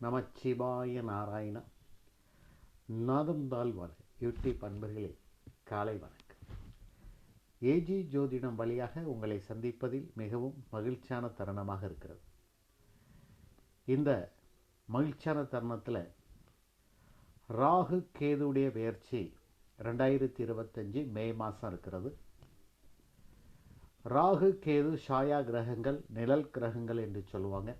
நமச்சிவாய நாராயண நாதம் தாழ்வாழ யூடியூப் அன்பர்களே காலை வணக்கம். ஏஜி ஜோதிடம் வழியாக உங்களை சந்திப்பதில் மிகவும் மகிழ்ச்சியான தருணமாக இருக்கிறது. இந்த மகிழ்ச்சியான தருணத்தில் ராகு கேதுடைய பெயர்ச்சி 2025 மே மாதம் இருக்கிறது. ராகு கேது ஷாயா கிரகங்கள், நிழல் கிரகங்கள் என்று சொல்லுவாங்க.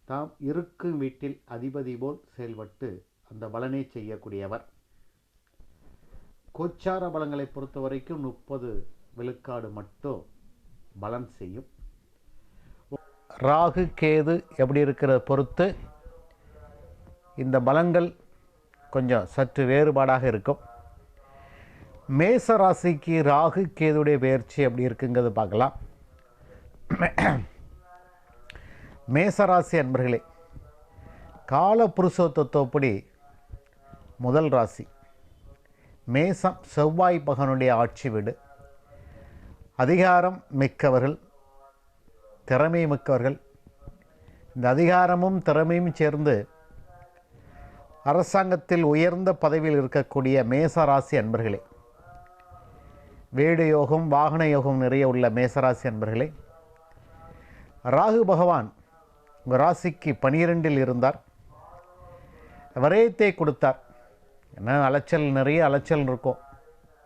தாம் இருக்கும் வீட்டில் அதிபதி போல் செயல்பட்டு அந்த பலனை செய்யக்கூடியவர். கோச்சார பலங்களை பொறுத்த வரைக்கும் 30 விழுக்காடு மட்டும் பலன் செய்யும். ராகு கேது எப்படி இருக்கிறத பொறுத்து இந்த பலன்கள் கொஞ்சம் சற்று வேறுபாடாக இருக்கும். மேச ராசிக்கு ராகு கேதுடைய பெயர்ச்சி எப்படி இருக்குங்கிறது பார்க்கலாம். மேசராசி அன்பர்களே, கால புருஷோத்தப்படி முதல் ராசி மேசம், செவ்வாய் பகனுடைய ஆட்சி வீடு. அதிகாரம் மிக்கவர்கள், திறமை மிக்கவர்கள். இந்த அதிகாரமும் திறமையும் சேர்ந்து அரசாங்கத்தில் உயர்ந்த பதவியில் இருக்கக்கூடிய மேசராசி அன்பர்களே, வீடு யோகம், வாகன யோகம் நிறைய உள்ள மேசராசி அன்பர்களே, ராகு பகவான் உங்கள் ராசிக்கு 12 இருந்தார். விரயத்தை கொடுத்தார். ஏன்னா நிறைய அலைச்சல் இருக்கும்.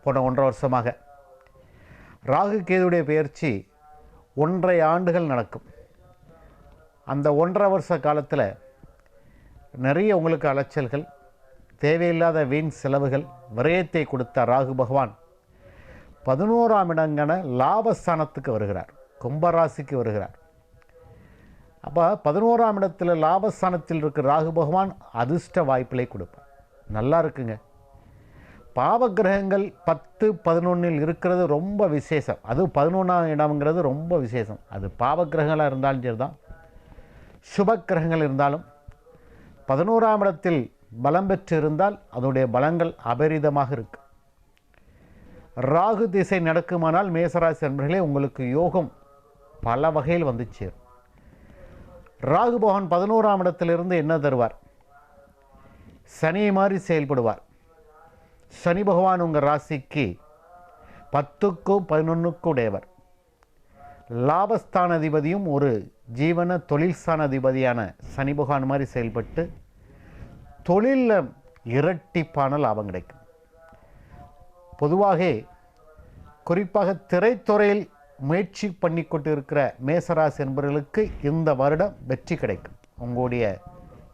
போன 1.5 வருஷமாக ராகு கேதுடைய பெயர்ச்சி 1.5 ஆண்டுகள் நடக்கும். அந்த 1.5 வருஷ காலத்தில் நிறைய உங்களுக்கு அலைச்சல்கள், தேவையில்லாத வீண் செலவுகள், விரயத்தை கொடுத்த ராகு பகவான் 11ஆம் இடங்கான லாபஸ்தானத்துக்கு வருகிறார், கும்பராசிக்கு வருகிறார். அப்போ 11ஆம் இடத்துல லாபஸ்தானத்தில் இருக்கிற ராகு பகவான் அதிர்ஷ்ட வாய்ப்புகளை கொடுப்பார். நல்லா இருக்குங்க. பாவ கிரகங்கள் 10, 11 இருக்கிறது ரொம்ப விசேஷம். அதுவும் 11ஆம் இடம்ங்கிறது ரொம்ப விசேஷம். அது பாவ கிரகங்களாக இருந்தாலும் சரி தான், சுப கிரகங்கள் இருந்தாலும் 11ஆம் இடத்தில் பலம் பெற்று இருந்தால் அதனுடைய பலங்கள் அபரிதமாக இருக்கு. ராகு திசை நடக்குமானால் மேசராசி அன்பர்களே, உங்களுக்கு யோகம் பல வகையில் வந்து சேரும். ராகு பகவான் 11ஆம் இடத்திலிருந்து என்ன தருவார்? சனி மாதிரி செயல்படுவார். சனி பகவான் உங்கள் ராசிக்கு 10க்கும் 11க்கும் உடையவர். லாபஸ்தான அதிபதியும் ஒரு ஜீவன தொழில்ஸ்தான அதிபதியான சனி பகவான் மாதிரி செயல்பட்டு தொழிலில் இரட்டிப்பான லாபம் கிடைக்கும். பொதுவாக குறிப்பாக திரைத்துறையில் முயற்சி பண்ணி கொண்டு இருக்கிற மேசராசி என்பவர்களுக்கு இந்த வருடம் வெற்றி கிடைக்கும். உங்களுடைய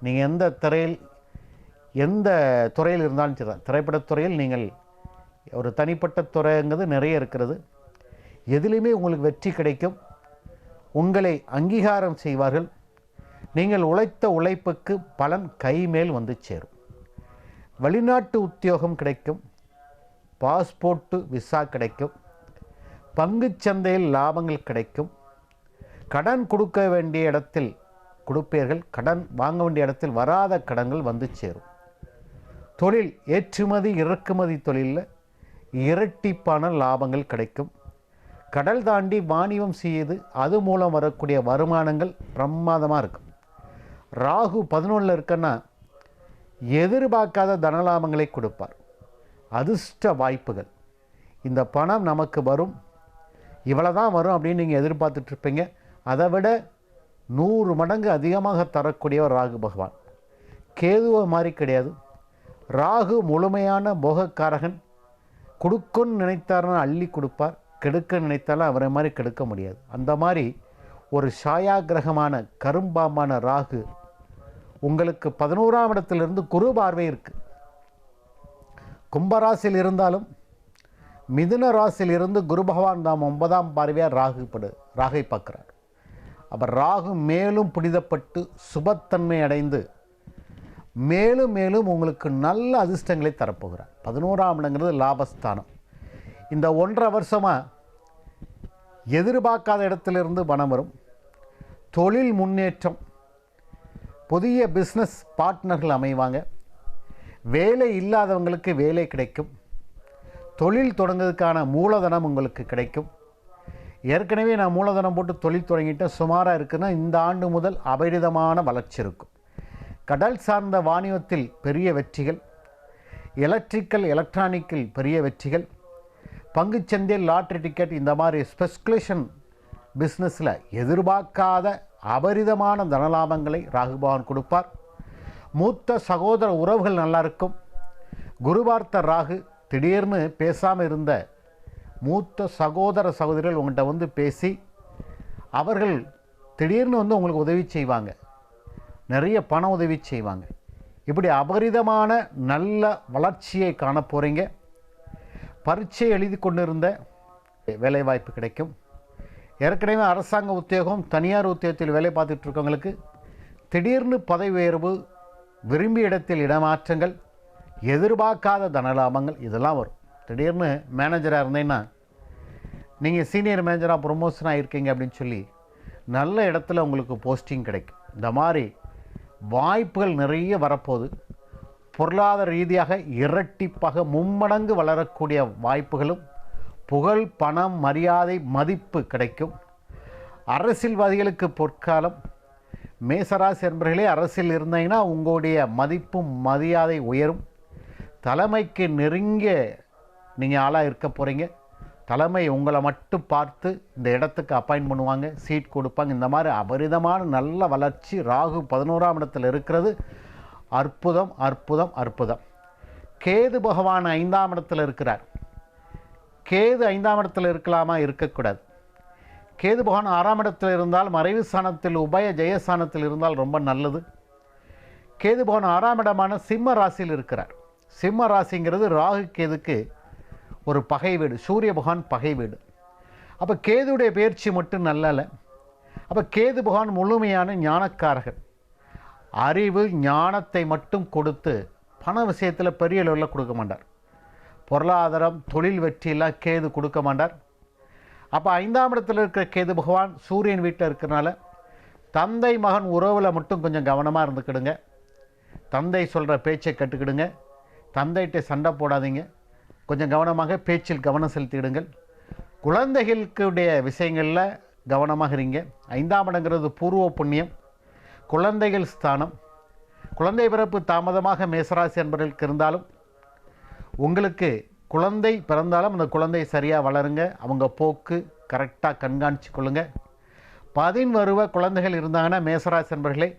நீங்கள் எந்த துறையில் இருந்தாலும் சரி தான், திரைப்படத்துறையில் நீங்கள் ஒரு தனிப்பட்ட துறைங்கிறது நிறைய இருக்கிறது. எதிலுமே உங்களுக்கு வெற்றி கிடைக்கும். உங்களை அங்கீகாரம் செய்வார்கள். நீங்கள் உழைத்த உழைப்புக்கு பலன் கைமேல் வந்து சேரும். வெளிநாட்டு உத்தியோகம் கிடைக்கும். பாஸ்போர்ட்டு விசா கிடைக்கும். பங்குச்சந்தையில் லாபங்கள் கிடைக்கும். கடன் கொடுக்க வேண்டிய இடத்தில் கொடுப்பீர்கள். கடன் வாங்க வேண்டிய இடத்தில் வராத கடன்கள் வந்து சேரும். தொழில் ஏற்றுமதி இறக்குமதி தொழிலில் இரட்டிப்பான லாபங்கள் கிடைக்கும். கடல் தாண்டி வாணிபம் செய்து அது மூலம் வரக்கூடிய வருமானங்கள் பிரமாதமாக இருக்கும். ராகு 11 இருக்குன்னா எதிர்பார்க்காத தனலாபங்களை கொடுப்பார். அதிர்ஷ்ட வாய்ப்புகள், இந்த பணம் நமக்கு வரும், இவ்வளோ தான் வரும் அப்படின்னு நீங்கள் எதிர்பார்த்துட்ருப்பீங்க. அதை விட 100 மடங்கு அதிகமாக தரக்கூடியவர் ராகு பகவான். கேதுவை மாதிரி கிடையாது. ராகு முழுமையான போகக்காரகன். கொடுக்குன்னு நினைத்தார்னா அள்ளி கொடுப்பார், கெடுக்க நினைத்தாலும் அவரை மாதிரி கெடுக்க முடியாது. அந்த மாதிரி ஒரு ஷாயா கிரகமான கரும்பாமான ராகு உங்களுக்கு 11ஆம் இடத்திலிருந்து குரு பார்வை இருக்குது. கும்பராசியில் இருந்தாலும் மிதுன ராசியில் இருந்து குரு பகவான் தாம் 9ஆம் பார்வையாக ராகை பார்க்குறார். அப்போ ராகு மேலும் புனிதப்பட்டு சுபத்தன்மை அடைந்து மேலும் மேலும் உங்களுக்கு நல்ல அதிர்ஷ்டங்களை தரப்போகிறார். 11ஆம் இடங்கிறது லாபஸ்தானம். இந்த 1.5 வருஷமாக எதிர்பார்க்காத இடத்திலிருந்து பணம் வரும். தொழில் முன்னேற்றம், புதிய பிஸ்னஸ் பார்ட்னர்கள் அமைவாங்க. வேலை இல்லாதவங்களுக்கு வேலை கிடைக்கும். தொழில் தொடங்குறதுக்கான மூலதனம் உங்களுக்கு கிடைக்கும். ஏற்கனவே நான் மூலதனம் போட்டு தொழில் தொடங்கிட்டேன், சுமாராக இருக்குன்னா இந்த ஆண்டு முதல் அபரிதமான வளர்ச்சி இருக்கும். கடல் சார்ந்த வாணிபத்தில் பெரிய வெற்றிகள், எலக்ட்ரிக்கல் எலக்ட்ரானிக்கில் பெரிய வெற்றிகள், பங்குச்சந்தையில் லாட்ரி டிக்கெட் இந்த மாதிரி ஸ்பெகுலேஷன் பிஸ்னஸில் எதிர்பார்க்காத அபரிதமான தனலாபங்களை ராகு பகவான் கொடுப்பார். மூத்த சகோதர உறவுகள் நல்லா இருக்கும். குருவார்த்த ராகு திடீர்னு பேசாமல் இருந்த மூத்த சகோதர சகோதரிகள் உங்கள்கிட்ட வந்து பேசி அவர்கள் திடீர்னு வந்து உங்களுக்கு உதவி செய்வாங்க, நிறைய பண உதவி செய்வாங்க. இப்படி அபரிதமான நல்ல வளர்ச்சியை காண போகிறீங்க. பரீட்சை எழுதி கொண்டிருந்த வேலைவாய்ப்பு கிடைக்கும். ஏற்கனவே அரசாங்க உத்தியோகம், தனியார் உத்தியோகத்தில் வேலை பார்த்துட்டு இருக்கவங்களுக்கு திடீர்னு பதவி உயர்வு, விரும்பிய இடத்தில் இடமாற்றங்கள், எதிர்பார்க்காத தனலாபங்கள் இதெல்லாம் வரும். திடீர்னு மேனேஜராக இருந்தீங்கன்னா நீங்கள் சீனியர் மேனேஜராக ப்ரொமோஷன் ஆகிருக்கீங்க அப்படின்னு சொல்லி நல்ல இடத்துல உங்களுக்கு போஸ்டிங் கிடைக்கும். இந்த மாதிரி வாய்ப்புகள் நிறைய வரப்போகுது. பொருளாதார ரீதியாக இரட்டிப்பாக மும்மடங்கு வளரக்கூடிய வாய்ப்புகளும், புகழ், பணம், மரியாதை, மதிப்பு கிடைக்கும். அரசியல்வாதிகளுக்கு பொற்காலம். மேசராசி என்பர்களே அரசியல் இருந்தீங்கன்னா உங்களுடைய மதிப்பும் மரியாதை உயரும். தலைமைக்கு நெருங்கிய நீங்கள் ஆளாக இருக்க போகிறீங்க. தலைமை உங்களை மட்டும் பார்த்து இந்த இடத்துக்கு அப்பாயின்ட் பண்ணுவாங்க, சீட் கொடுப்பாங்க. இந்த மாதிரி அபரிதமான நல்ல வளர்ச்சி ராகு 11ஆம் இடத்தில் இருக்கிறது. அற்புதம் அற்புதம் அற்புதம். கேது பகவான் 5ஆம் இடத்தில் இருக்கிறார். கேது 5ஆம் இடத்தில் இருக்கலாமா? இருக்கக்கூடாது. கேது பகவான் 6ஆம் இடத்தில் இருந்தால், மறைவு ஸ்தானத்தில் உபய ஜெயஸ்தானத்தில் இருந்தால் ரொம்ப நல்லது. கேது பகவான் 6ஆம் இடமான சிம்ம ராசியில் இருக்கிறார். சிம்ம ராசிங்கிறது ராகு கேதுக்கு ஒரு பகை வீடு, சூரிய பகவான் பகை வீடு. அப்போ கேதுடைய பயிற்சி மட்டும் நல்லல. அப்போ கேது பகவான் முழுமையான ஞானக்காரகன். அறிவு ஞானத்தை மட்டும் கொடுத்து பண விஷயத்தில் பெரிய லெவலில் கொடுக்க மாட்டார். பொருளாதாரம், தொழில் வெற்றியெல்லாம் கேது கொடுக்க மாட்டார். அப்போ 5ஆம் இடத்தில் இருக்கிற கேது பகவான் சூரியன் வீட்டில் இருக்கிறனால தந்தை மகன் உறவில் மட்டும் கொஞ்சம் கவனமாக இருந்துக்கிடுங்க. தந்தை சொல்கிற பேச்சை கட்டுக்கிடுங்க. தந்தைகிட்ட சண்டை போடாதீங்க. கொஞ்சம் கவனமாக பேச்சில் கவனம் செலுத்திடுங்கள். குழந்தைகளுக்குடைய விஷயங்களில் கவனமாக இருங்க. 5ஆம் இடங்கிறது பூர்வ புண்ணியம், குழந்தைகள் ஸ்தானம். குழந்தை பிறப்பு தாமதமாக மேசராசி என்பவர்களுக்கு இருந்தாலும் உங்களுக்கு குழந்தை பிறந்தாலும் அந்த குழந்தை சரியாக வளருங்க. அவங்க போக்கு கரெக்டாக கண்காணித்து கொள்ளுங்க. 10 வருவ குழந்தைகள் இருந்தாங்கன்னா மேசராசி என்பவர்களே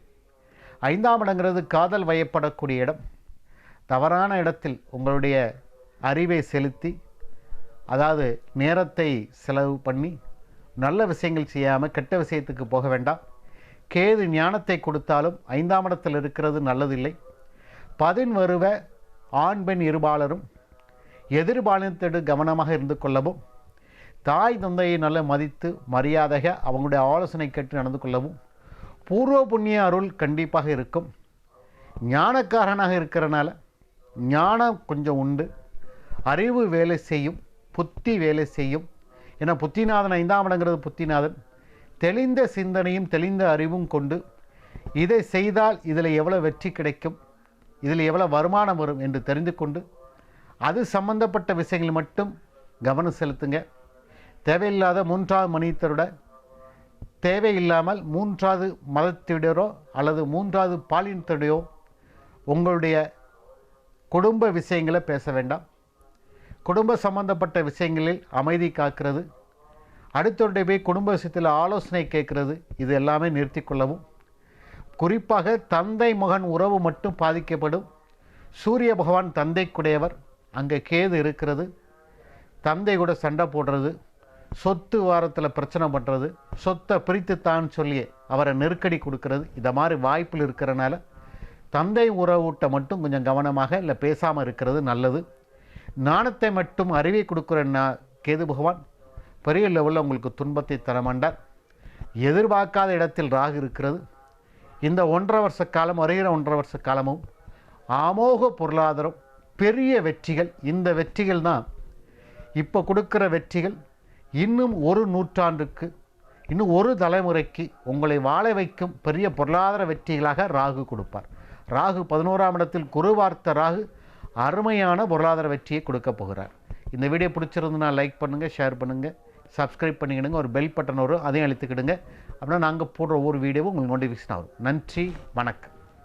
5ஆம் இடங்கிறது காதல் வயப்படக்கூடிய இடம். தவறான இடத்தில் உங்களுடைய அறிவை செலுத்தி, அதாவது நேரத்தை செலவு பண்ணி நல்ல விஷயங்கள் செய்யாமல் கெட்ட விஷயத்துக்கு போக வேண்டாம். கேது ஞானத்தை கொடுத்தாலும் 5ஆம் இடத்தில் இருக்கிறது நல்லதில்லை. 10 வருவ ஆண் பெண் இருபாலரும் எதிர்பாலினத்தோடு கவனமாக இருந்து கொள்ளவும், தாய் தந்தையை நல்ல மதித்து மரியாதையாக அவங்களுடைய ஆலோசனை கேட்டு நடந்து கொள்ளவும், பூர்வ புண்ணிய அருள் கண்டிப்பாக இருக்கும். ஞானக்காரனாக இருக்கிறனால ஞானம் கொஞ்சம் உண்டு. அறிவு வேலை செய்யும், புத்தி வேலை செய்யும். ஏன்னா புத்திநாதன் 5ஆம் இடங்கிறது புத்திநாதன். தெளிந்த சிந்தனையும் தெளிந்த அறிவும் கொண்டு இதை செய்தால் இதில் எவ்வளோ வெற்றி கிடைக்கும், இதில் எவ்வளோ வருமானம் வரும் என்று தெரிந்து கொண்டு அது சம்பந்தப்பட்ட விஷயங்கள் மட்டும் கவனம் செலுத்துங்க. தேவையில்லாத 3வது மனிதரோட தேவையில்லாமல் 3வது மதத்திடரோ அல்லது 3வது பாலினத்திடையோ உங்களுடைய குடும்ப விஷயங்களை பேச வேண்டாம். குடும்ப சம்பந்தப்பட்ட விஷயங்களில் அமைதி காக்கிறது, அடுத்தவருடைய போய் குடும்ப விஷயத்தில் ஆலோசனை கேட்கறது, இது எல்லாமே நிறுத்தி கொள்ளவும். குறிப்பாக தந்தை மகன் உறவு மட்டும் பாதிக்கப்படும். சூரிய பகவான் தந்தைக்குடையவர், அங்கே கேது இருக்கிறது. தந்தை கூட சண்டை போடுறது, சொத்து வாரத்தில் பிரச்சனை பண்ணுறது, சொத்தை பிரித்துத்தான் சொல்லி அவரை நெருக்கடி கொடுக்கறது, இதை மாதிரி வாய்ப்பில் இருக்கிறனால தந்தை உறவூட்ட மட்டும் கொஞ்சம் கவனமாக இல்லை பேசாமல் இருக்கிறது நல்லது. ஞானத்தை மட்டும் அறிவை கொடுக்குற கேது பகவான் பெரிய லெவலில் உங்களுக்கு துன்பத்தை தரமாண்டார். எதிர்பார்க்காத இடத்தில் ராகு இருக்கிறது. இந்த 1.5 வருஷ காலம், வருகிற 1.5 வருஷ காலமும் அமோக பொருளாதாரம், பெரிய வெற்றிகள். இந்த வெற்றிகள் தான் இப்போ கொடுக்குற வெற்றிகள். இன்னும் ஒரு நூற்றாண்டுக்கு, இன்னும் ஒரு தலைமுறைக்கு உங்களை வாழ வைக்கும் பெரிய பொருளாதார வெற்றிகளாக ராகு கொடுப்பார். ராகு 11ஆம் இடத்தில் குருவார்த்த ராகு அருமையான பொருளாதார வெற்றியை கொடுக்க போகிறார். இந்த வீடியோ பிடிச்சிருந்துன்னா லைக் பண்ணுங்கள், ஷேர் பண்ணுங்கள், சப்ஸ்கிரைப் பண்ணிக்கிடுங்க. ஒரு பெல் பட்டன் வரும், அதையும் அழுத்திக்கிடுங்க. அப்படின்னா நாங்கள் போடுற ஒவ்வொரு வீடியோவும் உங்களுக்கு நோட்டிஃபிகேஷன் ஆகும். நன்றி, வணக்கம்.